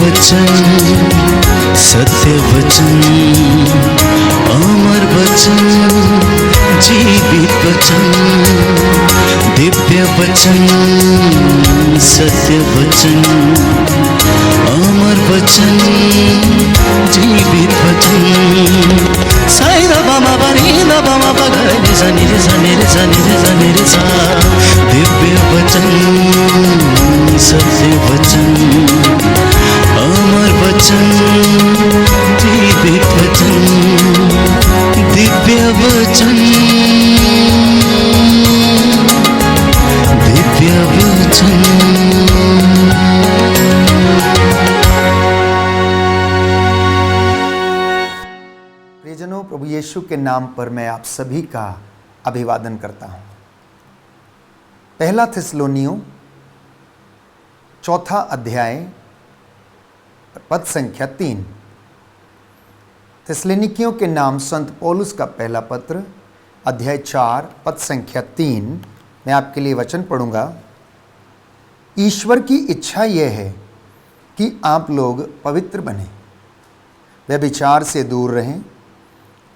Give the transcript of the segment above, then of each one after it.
वचन, सत्य वचन, अमर वचन, जीवित वचन, दिव्य वचन, सत्य वचन, अमर वचन, जीवित वचन। साई दा बामा बनी दा बामा बगरे रे सा नी रे सा नी रे सा नी रे सा नी रे सा। दिव्य वचन, सत्य वचन, अमर वचन, जीवित वचन, दिव्य वचन, दिव्य वचन। प्रियजनों, प्रभु यीशु के नाम पर मैं आप सभी का अभिवादन करता हूं। पहला थिस्सलुनीयों 4 अध्याय पद संख्या 3। थिस्सलुनीकियों के नाम संत पौलुस का पहला पत्र अध्याय 4 पद संख्या 3। मैं आपके लिए वचन पढ़ूंगा। ईश्वर की इच्छा यह है कि आप लोग पवित्र बने, व्यभिचार से दूर रहें,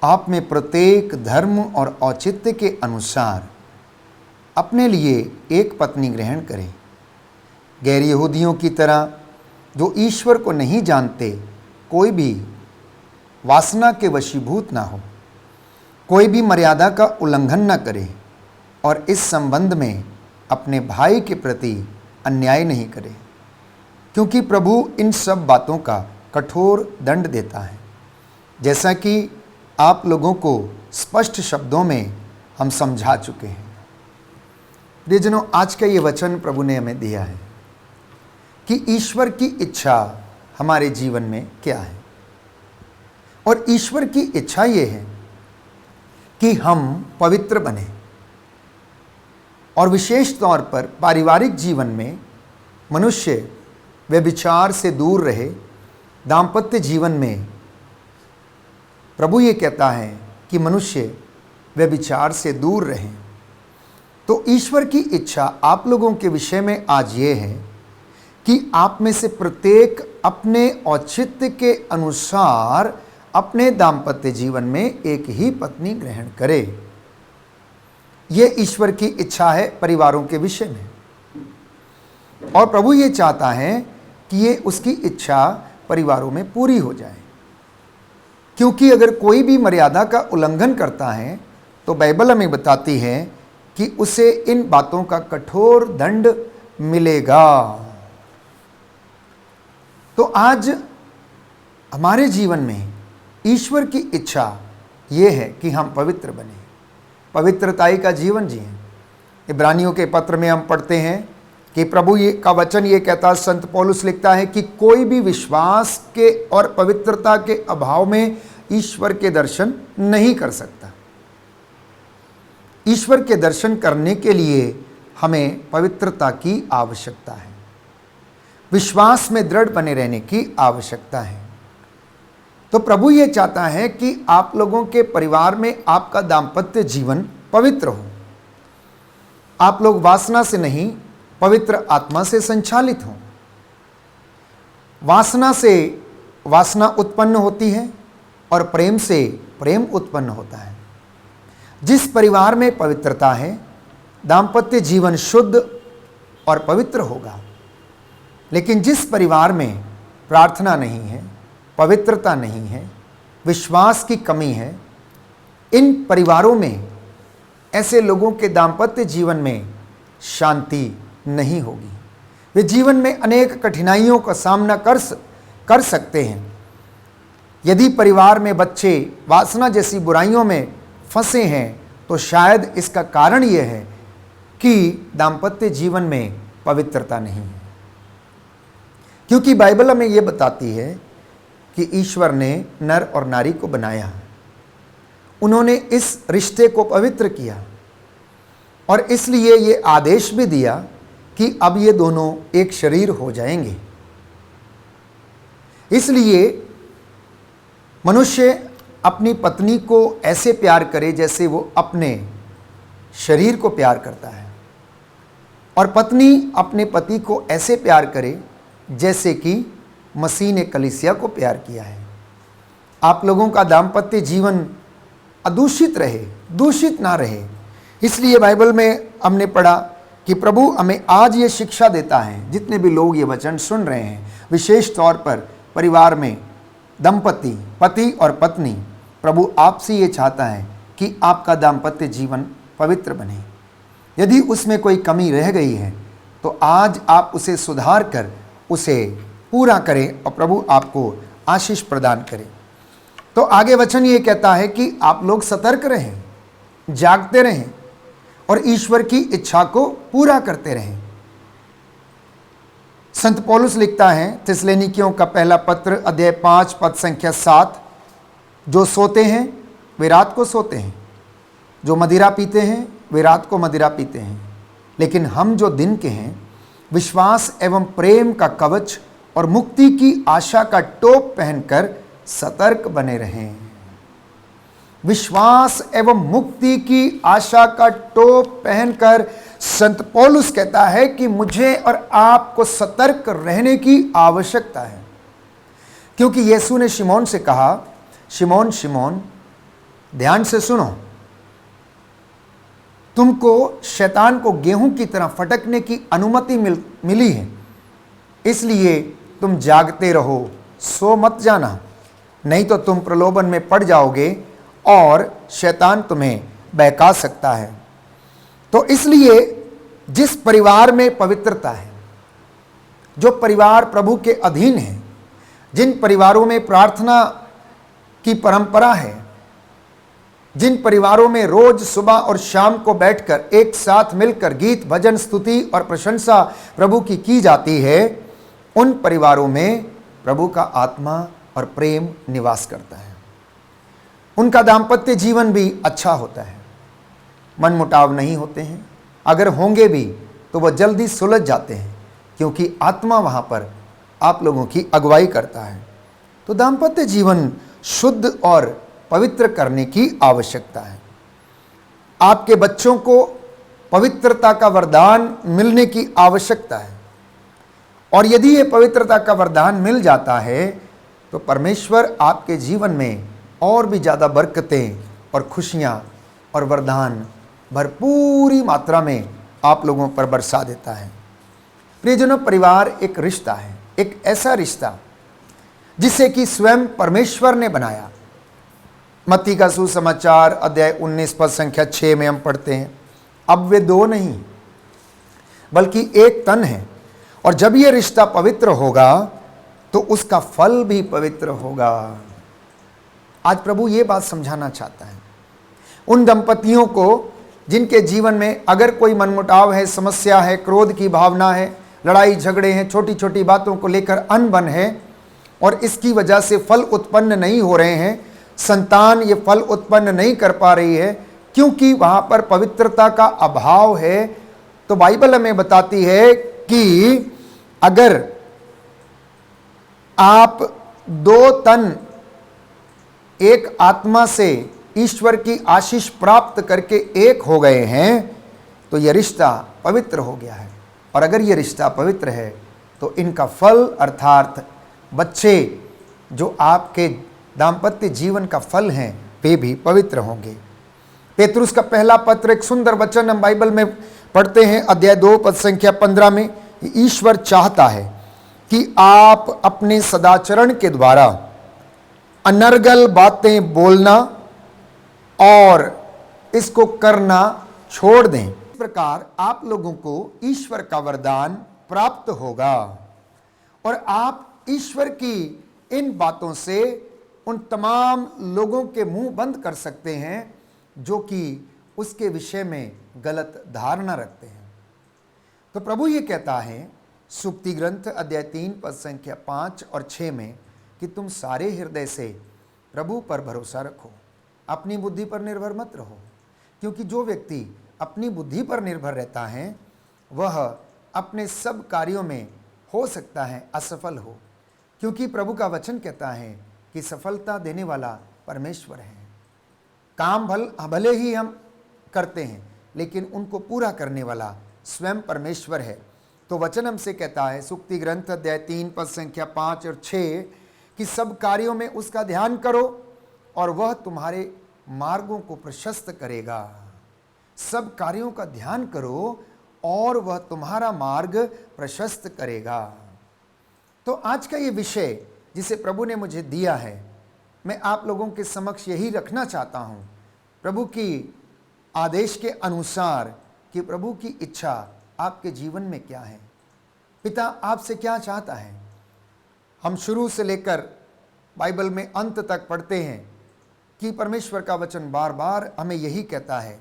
आप में प्रत्येक धर्म और औचित्य के अनुसार अपने लिए एक पत्नी ग्रहण करें, गैर यहूदियों की तरह जो ईश्वर को नहीं जानते कोई भी वासना के वशीभूत ना हो, कोई भी मर्यादा का उल्लंघन न करे और इस संबंध में अपने भाई के प्रति अन्याय नहीं करे, क्योंकि प्रभु इन सब बातों का कठोर दंड देता है, जैसा कि आप लोगों को स्पष्ट शब्दों में हम समझा चुके हैं। प्रियजनों, आज का ये वचन प्रभु ने हमें दिया है कि ईश्वर की इच्छा हमारे जीवन में क्या है। और ईश्वर की इच्छा ये है कि हम पवित्र बने, और विशेष तौर पर पारिवारिक जीवन में मनुष्य व्यभिचार से दूर रहे। दाम्पत्य जीवन में प्रभु ये कहता है कि मनुष्य व्यभिचार से दूर रहे। तो ईश्वर की इच्छा आप लोगों के विषय में आज ये है कि आप में से प्रत्येक अपने औचित्य के अनुसार अपने दाम्पत्य जीवन में एक ही पत्नी ग्रहण करे। ये ईश्वर की इच्छा है परिवारों के विषय में, और प्रभु ये चाहता है कि ये उसकी इच्छा परिवारों में पूरी हो जाए। क्योंकि अगर कोई भी मर्यादा का उल्लंघन करता है तो बाइबल हमें बताती है कि उसे इन बातों का कठोर दंड मिलेगा। तो आज हमारे जीवन में ईश्वर की इच्छा यह है कि हम पवित्र बने, पवित्रताई का जीवन जिएं। इब्रानियों के पत्र में हम पढ़ते हैं कि प्रभु ये का वचन ये कहता है, संत पौलुस लिखता है कि कोई भी विश्वास के और पवित्रता के अभाव में ईश्वर के दर्शन नहीं कर सकता। ईश्वर के दर्शन करने के लिए हमें पवित्रता की आवश्यकता है, विश्वास में दृढ़ बने रहने की आवश्यकता है। तो प्रभु ये चाहता है कि आप लोगों के परिवार में आपका दाम्पत्य जीवन पवित्र हो। आप लोग वासना से नहीं, पवित्र आत्मा से संचालित हों। वासना से वासना उत्पन्न होती है और प्रेम से प्रेम उत्पन्न होता है। जिस परिवार में पवित्रता है, दाम्पत्य जीवन शुद्ध और पवित्र होगा। लेकिन जिस परिवार में प्रार्थना नहीं है, पवित्रता नहीं है, विश्वास की कमी है, इन परिवारों में ऐसे लोगों के दाम्पत्य जीवन में शांति नहीं होगी। वे जीवन में अनेक कठिनाइयों का सामना कर सकते हैं। यदि परिवार में बच्चे वासना जैसी बुराइयों में फंसे हैं तो शायद इसका कारण यह है कि दाम्पत्य जीवन में पवित्रता नहीं है। क्योंकि बाइबल हमें यह बताती है कि ईश्वर ने नर और नारी को बनाया, उन्होंने इस रिश्ते को पवित्र किया और इसलिए ये आदेश भी दिया कि अब ये दोनों एक शरीर हो जाएंगे। इसलिए मनुष्य अपनी पत्नी को ऐसे प्यार करे जैसे वो अपने शरीर को प्यार करता है, और पत्नी अपने पति को ऐसे प्यार करे जैसे कि मसीह ने कलीसिया को प्यार किया है। आप लोगों का दाम्पत्य जीवन अदूषित रहे, दूषित ना रहे। इसलिए बाइबल में हमने पढ़ा कि प्रभु हमें आज ये शिक्षा देता है, जितने भी लोग ये वचन सुन रहे हैं, विशेष तौर पर परिवार में दंपति, पति और पत्नी, प्रभु आपसे ये चाहता है कि आपका दाम्पत्य जीवन पवित्र बने। यदि उसमें कोई कमी रह गई है तो आज आप उसे सुधार कर उसे पूरा करें और प्रभु आपको आशीष प्रदान करे। तो आगे वचन ये कहता है कि आप लोग सतर्क रहें, जागते रहें और ईश्वर की इच्छा को पूरा करते रहें। संत पौलुस लिखता है थिस्सलुनीकियों का पहला पत्र अध्याय 5 पद संख्या 7, जो सोते हैं वे रात को सोते हैं, जो मदिरा पीते हैं वे रात को मदिरा पीते हैं, लेकिन हम जो दिन के हैं विश्वास एवं प्रेम का कवच और मुक्ति की आशा का टोप पहनकर सतर्क बने रहें। विश्वास एवं मुक्ति की आशा का टोप पहनकर संत पौलुस कहता है कि मुझे और आपको सतर्क रहने की आवश्यकता है, क्योंकि यीशु ने शिमोन से कहा, शिमोन शिमोन ध्यान से सुनो, तुमको शैतान को गेहूं की तरह फटकने की अनुमति मिली है, इसलिए तुम जागते रहो, सो मत जाना, नहीं तो तुम प्रलोभन में पड़ जाओगे और शैतान तुम्हें बहका सकता है। तो इसलिए जिस परिवार में पवित्रता है, जो परिवार प्रभु के अधीन है, जिन परिवारों में प्रार्थना की परंपरा है, जिन परिवारों में रोज सुबह और शाम को बैठकर एक साथ मिलकर गीत भजन स्तुति और प्रशंसा प्रभु की जाती है, उन परिवारों में प्रभु का आत्मा और प्रेम निवास करता है। उनका दाम्पत्य जीवन भी अच्छा होता है, मनमुटाव नहीं होते हैं, अगर होंगे भी तो वह जल्दी सुलझ जाते हैं, क्योंकि आत्मा वहाँ पर आप लोगों की अगुवाई करता है। तो दाम्पत्य जीवन शुद्ध और पवित्र करने की आवश्यकता है। आपके बच्चों को पवित्रता का वरदान मिलने की आवश्यकता है, और यदि ये पवित्रता का वरदान मिल जाता है तो परमेश्वर आपके जीवन में और भी ज़्यादा बरकतें और खुशियाँ और वरदान भरपूरी मात्रा में आप लोगों पर बरसा देता है। प्रियजनों, परिवार एक रिश्ता है, एक ऐसा रिश्ता जिसे कि स्वयं परमेश्वर ने बनाया। मत्ती का सुसमाचार अध्याय 19 पद संख्या 6 में हम पढ़ते हैं, अब वे दो नहीं बल्कि एक तन है, और जब ये रिश्ता पवित्र होगा तो उसका फल भी पवित्र होगा। आज प्रभु ये बात समझाना चाहता है उन दंपतियों को जिनके जीवन में अगर कोई मनमुटाव है, समस्या है, क्रोध की भावना है, लड़ाई झगड़े हैं, छोटी छोटी बातों को लेकर अनबन है और इसकी वजह से फल उत्पन्न नहीं हो रहे हैं, संतान ये फल उत्पन्न नहीं कर पा रही है क्योंकि वहाँ पर पवित्रता का अभाव है। तो बाइबल हमें बताती है कि अगर आप दो तन एक आत्मा से ईश्वर की आशीष प्राप्त करके एक हो गए हैं तो यह रिश्ता पवित्र हो गया है, और अगर यह रिश्ता पवित्र है तो इनका फल अर्थात बच्चे जो आपके दाम्पत्य जीवन का फल हैं वे भी पवित्र होंगे। पेतरुस का पहला पत्र एक सुंदर वचन हम बाइबल में पढ़ते हैं अध्याय 2 पद संख्या 15 में, ईश्वर चाहता है कि आप अपने सदाचरण के द्वारा अनर्गल बातें बोलना और इसको करना छोड़ दें। इस प्रकार आप लोगों को ईश्वर का वरदान प्राप्त होगा और आप ईश्वर की इन बातों से उन तमाम लोगों के मुंह बंद कर सकते हैं जो कि उसके विषय में गलत धारणा रखते हैं। तो प्रभु ये कहता है सुक्ति ग्रंथ अध्याय 3 पद संख्या 5 और 6 में कि तुम सारे हृदय से प्रभु पर भरोसा रखो, अपनी बुद्धि पर निर्भर मत रहो, क्योंकि जो व्यक्ति अपनी बुद्धि पर निर्भर रहता है वह अपने सब कार्यों में हो सकता है असफल हो, क्योंकि प्रभु का वचन कहता है कि सफलता देने वाला परमेश्वर है। काम भले ही हम करते हैं लेकिन उनको पूरा करने वाला स्वयं परमेश्वर है। तो वचन हमसे कहता है सुक्ति ग्रंथ अध्याय 3 पद संख्या 5 और 6 कि सब कार्यों में उसका ध्यान करो और वह तुम्हारे मार्गों को प्रशस्त करेगा। सब कार्यों का ध्यान करो और वह तुम्हारा मार्ग प्रशस्त करेगा। तो आज का ये विषय जिसे प्रभु ने मुझे दिया है, मैं आप लोगों के समक्ष यही रखना चाहता हूँ, प्रभु की आदेश के अनुसार कि प्रभु की इच्छा आपके जीवन में क्या है, पिता आपसे क्या चाहता है। हम शुरू से लेकर बाइबल में अंत तक पढ़ते हैं कि परमेश्वर का वचन बार बार हमें यही कहता है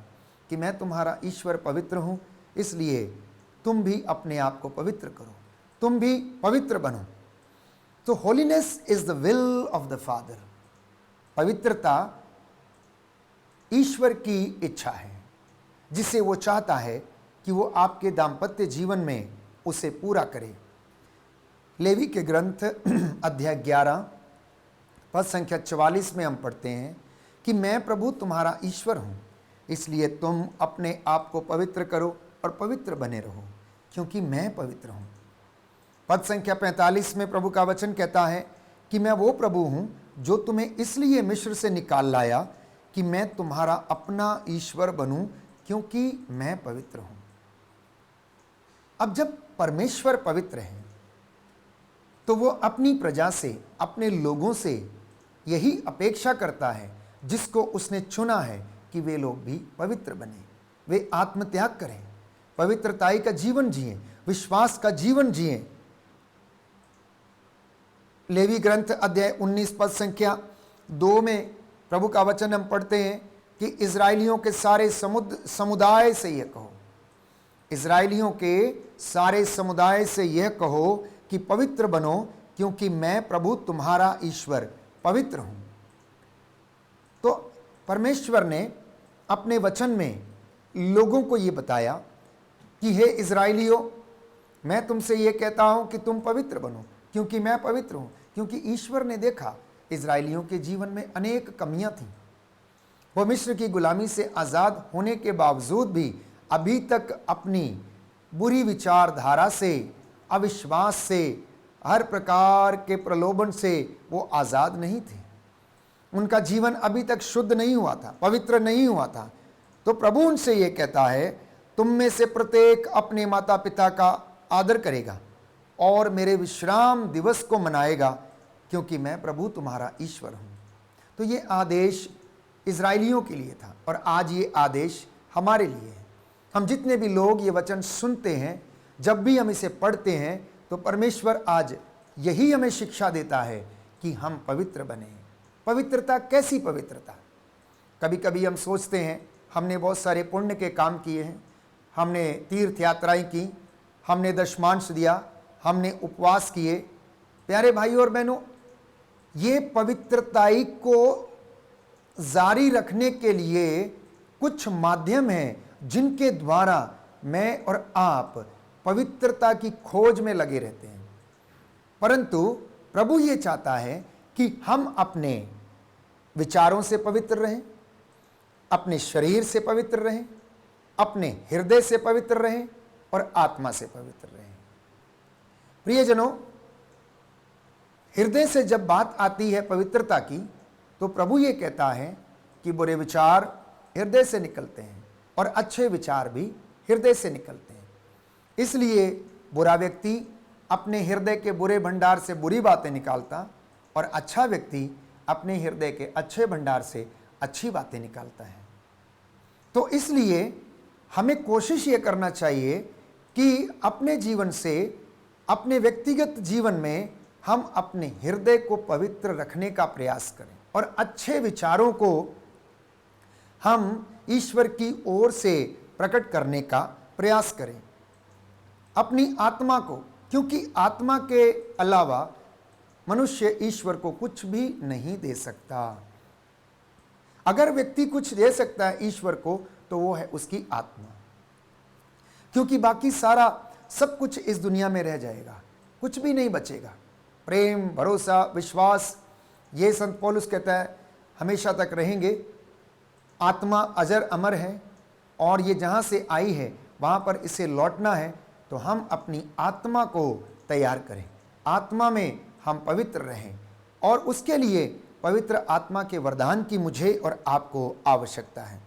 कि मैं तुम्हारा ईश्वर पवित्र हूँ, इसलिए तुम भी अपने आप को पवित्र करो, तुम भी पवित्र बनो। तो holiness is the will of the father. पवित्रता ईश्वर की इच्छा है, जिसे वो चाहता है कि वो आपके दाम्पत्य जीवन में उसे पूरा करे। लेवी के ग्रंथ अध्याय 11 पद संख्या 44 में हम पढ़ते हैं कि मैं प्रभु तुम्हारा ईश्वर हूँ, इसलिए तुम अपने आप को पवित्र करो और पवित्र बने रहो, क्योंकि मैं पवित्र हूँ। पद संख्या 45 में प्रभु का वचन कहता है कि मैं वो प्रभु हूँ जो तुम्हें इसलिए मिस्र से निकाल लाया कि मैं तुम्हारा अपना ईश्वर बनूं, क्योंकि मैं पवित्र हूँ। अब जब परमेश्वर पवित्र है तो वो अपनी प्रजा से, अपने लोगों से यही अपेक्षा करता है जिसको उसने चुना है कि वे लोग भी पवित्र बने, वे आत्मत्याग करें, पवित्रताई का जीवन जिएं, विश्वास का जीवन जिएं। लेवी ग्रंथ अध्याय 19 पद संख्या 2 में प्रभु का वचन हम पढ़ते हैं कि इज़राइलियों के सारे समुदाय से यह कहो, इज़राइलियों के सारे समुदाय से यह कहो कि पवित्र बनो, क्योंकि मैं प्रभु तुम्हारा ईश्वर पवित्र हूँ। तो परमेश्वर ने अपने वचन में लोगों को ये बताया कि हे इज़राइलियों, मैं तुमसे ये कहता हूँ कि तुम पवित्र बनो, क्योंकि मैं पवित्र हूँ। क्योंकि ईश्वर ने देखा इज़राइलियों के जीवन में अनेक कमियां थीं। वो मिस्र की गुलामी से आज़ाद होने के बावजूद भी अभी तक अपनी बुरी विचारधारा से, अविश्वास से, हर प्रकार के प्रलोभन से वो आज़ाद नहीं थे। उनका जीवन अभी तक शुद्ध नहीं हुआ था, पवित्र नहीं हुआ था। तो प्रभु उनसे ये कहता है, तुम में से प्रत्येक अपने माता पिता का आदर करेगा और मेरे विश्राम दिवस को मनाएगा, क्योंकि मैं प्रभु तुम्हारा ईश्वर हूँ। तो ये आदेश इज़राइलियों के लिए था और आज ये आदेश हमारे लिए है। हम जितने भी लोग ये वचन सुनते हैं, जब भी हम इसे पढ़ते हैं, तो परमेश्वर आज यही हमें शिक्षा देता है कि हम पवित्र बने। पवित्रता कैसी पवित्रता? कभी कभी हम सोचते हैं हमने बहुत सारे पुण्य के काम किए हैं, हमने तीर्थ यात्राएं की, हमने दशमांश दिया, हमने उपवास किए। प्यारे भाइयों और बहनों, ये पवित्रताई को जारी रखने के लिए कुछ माध्यम हैं जिनके द्वारा मैं और आप पवित्रता की खोज में लगे रहते हैं। परंतु प्रभु ये चाहता है कि हम अपने विचारों से पवित्र रहें, अपने शरीर से पवित्र रहें, अपने हृदय से पवित्र रहें और आत्मा से पवित्र रहें। प्रियजनों, हृदय से जब बात आती है पवित्रता की, तो प्रभु ये कहता है कि बुरे विचार हृदय से निकलते हैं और अच्छे विचार भी हृदय से निकलते हैं। इसलिए बुरा व्यक्ति अपने हृदय के बुरे भंडार से बुरी बातें निकालता और अच्छा व्यक्ति अपने हृदय के अच्छे भंडार से अच्छी बातें निकालता है। तो इसलिए हमें कोशिश ये करना चाहिए कि अपने जीवन से, अपने व्यक्तिगत जीवन में हम अपने हृदय को पवित्र रखने का प्रयास करें और अच्छे विचारों को हम ईश्वर की ओर से प्रकट करने का प्रयास करें। अपनी आत्मा को, क्योंकि आत्मा के अलावा मनुष्य ईश्वर को कुछ भी नहीं दे सकता। अगर व्यक्ति कुछ दे सकता है ईश्वर को, तो वो है उसकी आत्मा, क्योंकि बाकी सारा सब कुछ इस दुनिया में रह जाएगा, कुछ भी नहीं बचेगा। प्रेम, भरोसा, विश्वास, ये संत पौलुस कहता है हमेशा तक रहेंगे। आत्मा अजर अमर है और ये जहाँ से आई है वहाँ पर इसे लौटना है। तो तो हम अपनी आत्मा को तैयार करें, आत्मा में हम पवित्र रहें, और उसके लिए पवित्र आत्मा के वरदान की मुझे और आपको आवश्यकता है।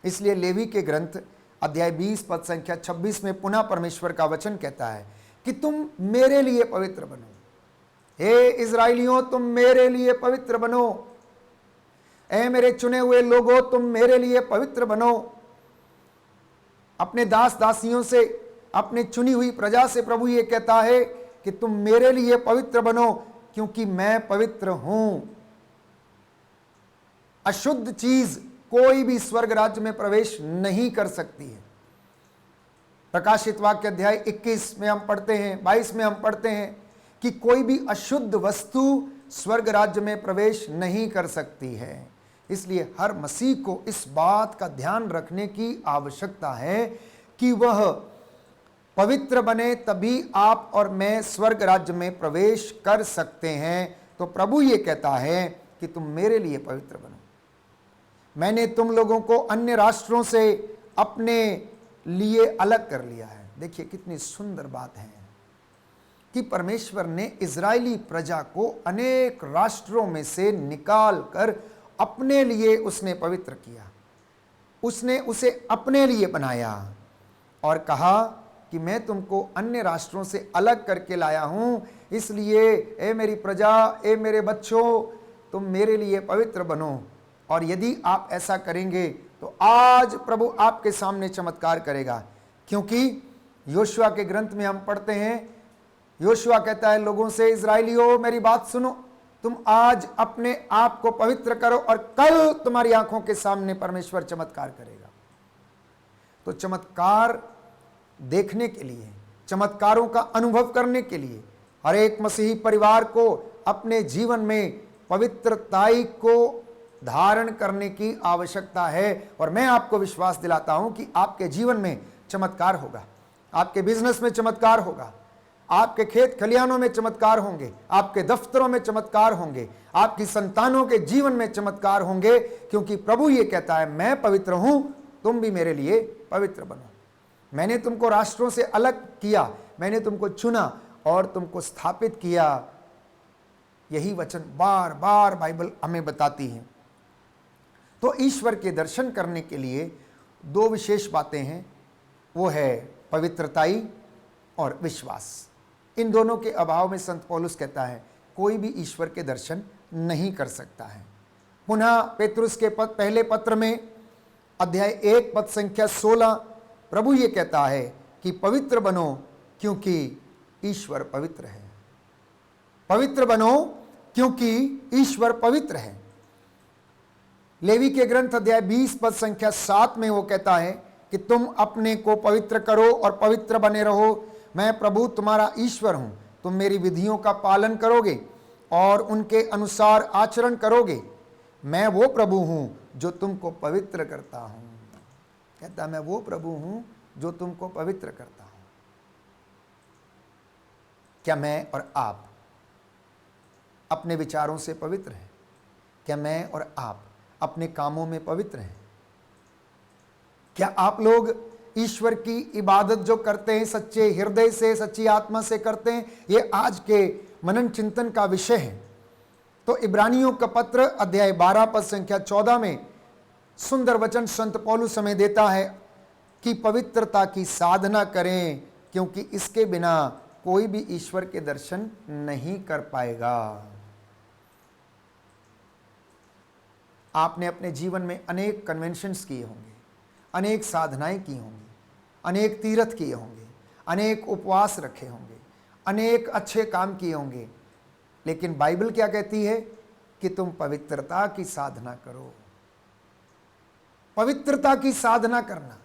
इसलिए लेवी के ग्रंथ अध्याय 20 पद संख्या 26 में पुनः परमेश्वर का वचन कहता है कि तुम मेरे लिए पवित्र बनो। हे इज़राइलियों, तुम मेरे लिए पवित्र बनो। ऐ मेरे चुने हुए लोगों, तुम मेरे लिए पवित्र बनो। अपने दास दासियों से, अपने चुनी हुई प्रजा से प्रभु ये कहता है कि तुम मेरे लिए पवित्र बनो, क्योंकि मैं पवित्र हूं। अशुद्ध चीज कोई भी स्वर्ग राज्य में प्रवेश नहीं कर सकती है। प्रकाशित वाक्य अध्याय 21 में हम पढ़ते हैं, 22 में हम पढ़ते हैं कि कोई भी अशुद्ध वस्तु स्वर्ग राज्य में प्रवेश नहीं कर सकती है। इसलिए हर मसीह को इस बात का ध्यान रखने की आवश्यकता है कि वह पवित्र बने, तभी आप और मैं स्वर्ग राज्य में प्रवेश कर सकते हैं। तो प्रभु ये कहता है कि तुम मेरे लिए पवित्र बनो। मैंने तुम लोगों को अन्य राष्ट्रों से अपने लिए अलग कर लिया है। देखिए कितनी सुंदर बात है कि परमेश्वर ने इज़राइली प्रजा को अनेक राष्ट्रों में से निकाल कर अपने लिए उसने पवित्र किया। उसने उसे अपने लिए बनाया और कहा कि मैं तुमको अन्य राष्ट्रों से अलग करके लाया हूं, इसलिए ए मेरी प्रजा, ए मेरे बच्चों, तुम मेरे लिए पवित्र बनो। और यदि आप ऐसा करेंगे तो आज प्रभु आपके सामने चमत्कार करेगा। क्योंकि योशुआ के ग्रंथ में हम पढ़ते हैं, योशुआ कहता है लोगों से, इज़राइलियों मेरी बात सुनो, तुम आज अपने आप को पवित्र करो और कल तुम्हारी आंखों के सामने परमेश्वर चमत्कार करेगा। तो चमत्कार देखने के लिए, चमत्कारों का अनुभव करने के लिए हर एक मसीही परिवार को अपने जीवन में पवित्रताई को धारण करने की आवश्यकता है। और मैं आपको विश्वास दिलाता हूं कि आपके जीवन में चमत्कार होगा, आपके बिजनेस में चमत्कार होगा, आपके खेत खलिहानों में चमत्कार होंगे, आपके दफ्तरों में चमत्कार होंगे, आपकी संतानों के जीवन में चमत्कार होंगे। क्योंकि प्रभु ये कहता है मैं पवित्र हूं, तुम भी मेरे लिए पवित्र बनो। मैंने तुमको राष्ट्रों से अलग किया, मैंने तुमको चुना और तुमको स्थापित किया। यही वचन बार बार बाइबल हमें बताती है। तो ईश्वर के दर्शन करने के लिए दो विशेष बातें हैं, वो है पवित्रताई और विश्वास। इन दोनों के अभाव में संत पौलुस कहता है कोई भी ईश्वर के दर्शन नहीं कर सकता है। पुनः पेतरुस के पहले पत्र में अध्याय 1 पद संख्या 16 प्रभु ये कहता है कि पवित्र बनो क्योंकि ईश्वर पवित्र है। पवित्र बनो क्योंकि ईश्वर पवित्र है। लेवी के ग्रंथ अध्याय 20 पद संख्या 7 में वो कहता है कि तुम अपने को पवित्र करो और पवित्र बने रहो, मैं प्रभु तुम्हारा ईश्वर हूं। तुम मेरी विधियों का पालन करोगे और उनके अनुसार आचरण करोगे। मैं वो प्रभु हूं जो तुमको पवित्र करता हूं। कहता मैं वो प्रभु हूं जो तुमको पवित्र करता हूं। क्या मैं और आप अपने विचारों से पवित्र हैं? क्या मैं और आप अपने कामों में पवित्र हैं? क्या आप लोग ईश्वर की इबादत जो करते हैं सच्चे हृदय से, सच्ची आत्मा से करते हैं? ये आज के मनन चिंतन का विषय है। तो इब्रानियों का पत्र अध्याय 12 पद संख्या 14 में सुंदर वचन संत पौलुस हमें देता है कि पवित्रता की साधना करें, क्योंकि इसके बिना कोई भी ईश्वर के दर्शन नहीं कर पाएगा। आपने अपने जीवन में अनेक कन्वेंशंस किए होंगे, अनेक साधनाएं की होंगी, अनेक तीर्थ किए होंगे, अनेक उपवास रखे होंगे, अनेक अच्छे काम किए होंगे, लेकिन बाइबल क्या कहती है कि तुम पवित्रता की साधना करो। पवित्रता की साधना करना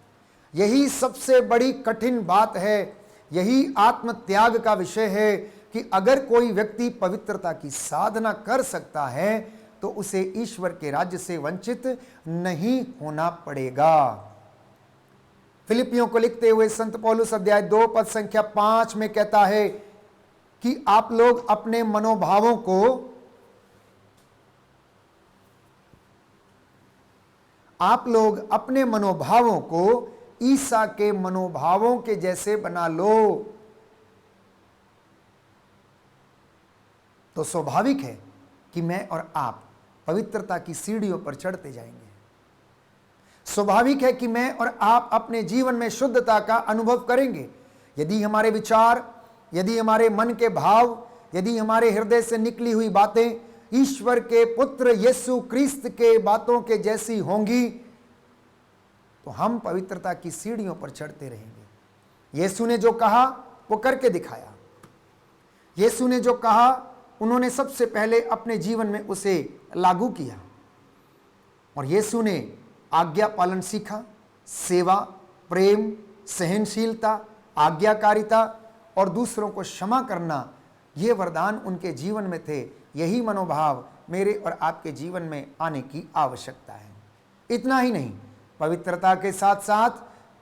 यही सबसे बड़ी कठिन बात है। यही आत्म त्याग का विषय है कि अगर कोई व्यक्ति पवित्रता की साधना कर सकता है तो उसे ईश्वर के राज्य से वंचित नहीं होना पड़ेगा। फिलिपियों को लिखते हुए संत पौलुस अध्याय 2 पद संख्या 5 में कहता है कि आप लोग अपने मनोभावों को ईसा के मनोभावों के जैसे बना लो। तो स्वाभाविक है कि मैं और आप पवित्रता की सीढ़ियों पर चढ़ते जाएंगे। स्वाभाविक है कि मैं और आप अपने जीवन में शुद्धता का अनुभव करेंगे। यदि हमारे विचार, यदि हमारे मन के भाव, यदि हमारे हृदय से निकली हुई बातें ईश्वर के पुत्र यीशु क्रिस्त के बातों के जैसी होंगी, तो हम पवित्रता की सीढ़ियों पर चढ़ते रहेंगे। यीशु ने जो कहा वो करके दिखाया। यीशु ने जो कहा उन्होंने सबसे पहले अपने जीवन में उसे लागू किया। और यीशु ने आज्ञा पालन सीखा, सेवा, प्रेम, सहनशीलता, आज्ञाकारिता और दूसरों को क्षमा करना, ये वरदान उनके जीवन में थे। यही मनोभाव मेरे और आपके जीवन में आने की आवश्यकता है। इतना ही नहीं, पवित्रता के साथ साथ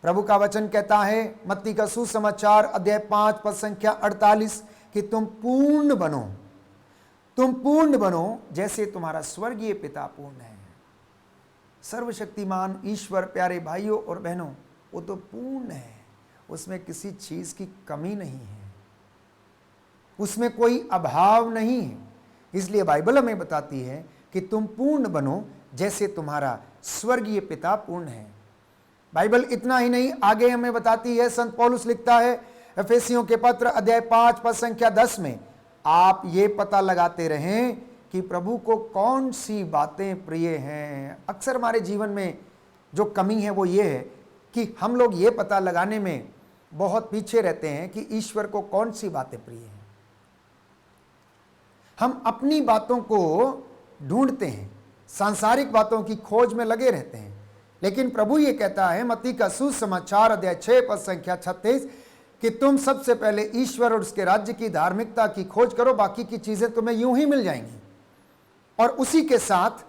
प्रभु का वचन कहता है मत्ती का सुसमाचार अध्याय 5 पद संख्या 48 कि तुम पूर्ण बनो जैसे तुम्हारा स्वर्गीय पिता पूर्ण है। सर्वशक्तिमान ईश्वर, प्यारे भाइयों और बहनों, वो तो पूर्ण है, उसमें किसी चीज की कमी नहीं है, उसमें कोई अभाव नहीं है। इसलिए बाइबल हमें बताती है कि तुम पूर्ण बनो जैसे तुम्हारा स्वर्गीय पिता पूर्ण है। बाइबल इतना ही नहीं, आगे हमें बताती है, संत पौलुस लिखता है एफेसियों के पत्र अध्याय 5 पद संख्या 10 में, आप ये पता लगाते रहें कि प्रभु को कौन सी बातें प्रिय हैं। अक्सर हमारे जीवन में जो कमी है वो ये है कि हम लोग ये पता लगाने में बहुत पीछे रहते हैं कि ईश्वर को कौन सी बातें प्रिय हैं। हम अपनी बातों को ढूंढते हैं, सांसारिक बातों की खोज में लगे रहते हैं। लेकिन प्रभु ये कहता है मत्ती का सुसमाचार अध्याय 6 पद संख्या 36 कि तुम सबसे पहले ईश्वर और उसके राज्य की धार्मिकता की खोज करो, बाकी की चीजें तुम्हें यूं ही मिल जाएंगी। और उसी के साथ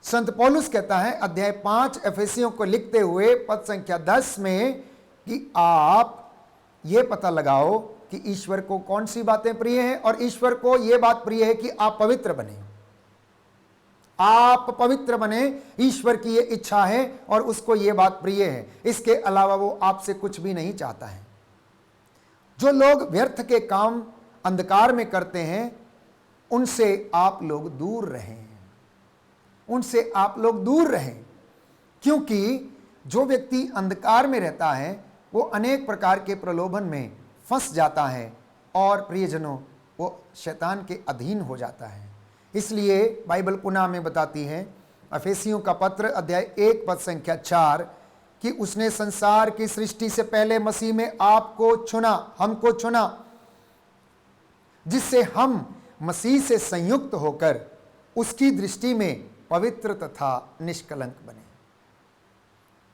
संत पौलुस कहता है अध्याय 5 एफेसियों को लिखते हुए पद संख्या 10 में कि आप ये पता लगाओ कि ईश्वर को कौन सी बातें प्रिय हैं। और ईश्वर को यह बात प्रिय है कि आप पवित्र बने, आप पवित्र बने, ईश्वर की यह इच्छा है और उसको यह बात प्रिय है। इसके अलावा वो आपसे कुछ भी नहीं चाहता है। जो लोग व्यर्थ के काम अंधकार में करते हैं उनसे आप लोग दूर रहें, उनसे आप लोग दूर रहें, क्योंकि जो व्यक्ति अंधकार में रहता है वो अनेक प्रकार के प्रलोभन में फंस जाता है और प्रियजनों वो शैतान के अधीन हो जाता है। इसलिए बाइबल पुनः में बताती है एफेसियों का पत्र अध्याय 1 पद संख्या 4 कि उसने संसार की सृष्टि से पहले मसीह में आपको चुना, हमको चुना, जिससे हम मसीह से संयुक्त होकर उसकी दृष्टि में पवित्र तथा निष्कलंक बने।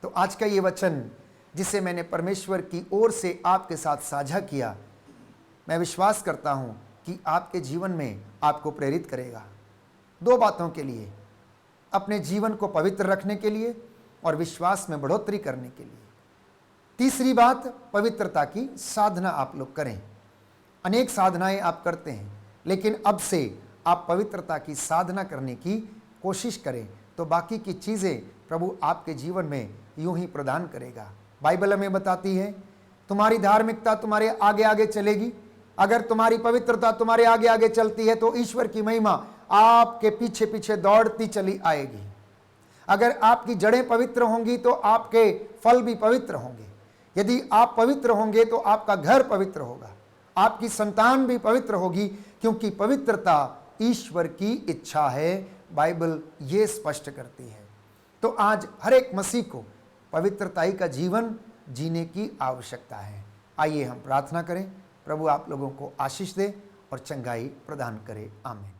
तो आज का ये वचन जिसे मैंने परमेश्वर की ओर से आपके साथ साझा किया, मैं विश्वास करता हूं कि आपके जीवन में आपको प्रेरित करेगा। 2 बातों के लिए, अपने जीवन को पवित्र रखने के लिए और विश्वास में बढ़ोतरी करने के लिए। तीसरी बात, पवित्रता की साधना आप लोग करें। अनेक साधनाएं आप करते हैं, लेकिन अब से आप पवित्रता की साधना करने की कोशिश करें, तो बाकी की चीज़ें प्रभु आपके जीवन में यूं ही प्रदान करेगा। बाइबल हमें बताती है तुम्हारी धार्मिकता तुम्हारे आगे आगे चलेगी। अगर तुम्हारी पवित्रता तुम्हारे आगे आगे चलती है तो ईश्वर की महिमा आपके पीछे पीछे दौड़ती चली आएगी। अगर आपकी जड़ें पवित्र होंगी तो आपके फल भी पवित्र होंगे। यदि आप पवित्र होंगे तो आपका घर पवित्र होगा, आपकी संतान भी पवित्र होगी, क्योंकि पवित्रता ईश्वर की इच्छा है। बाइबल ये स्पष्ट करती है। तो आज हर एक मसीह को पवित्रताई का जीवन जीने की आवश्यकता है। आइए हम प्रार्थना करें। प्रभु आप लोगों को आशीष दे और चंगाई प्रदान करे। आमीन।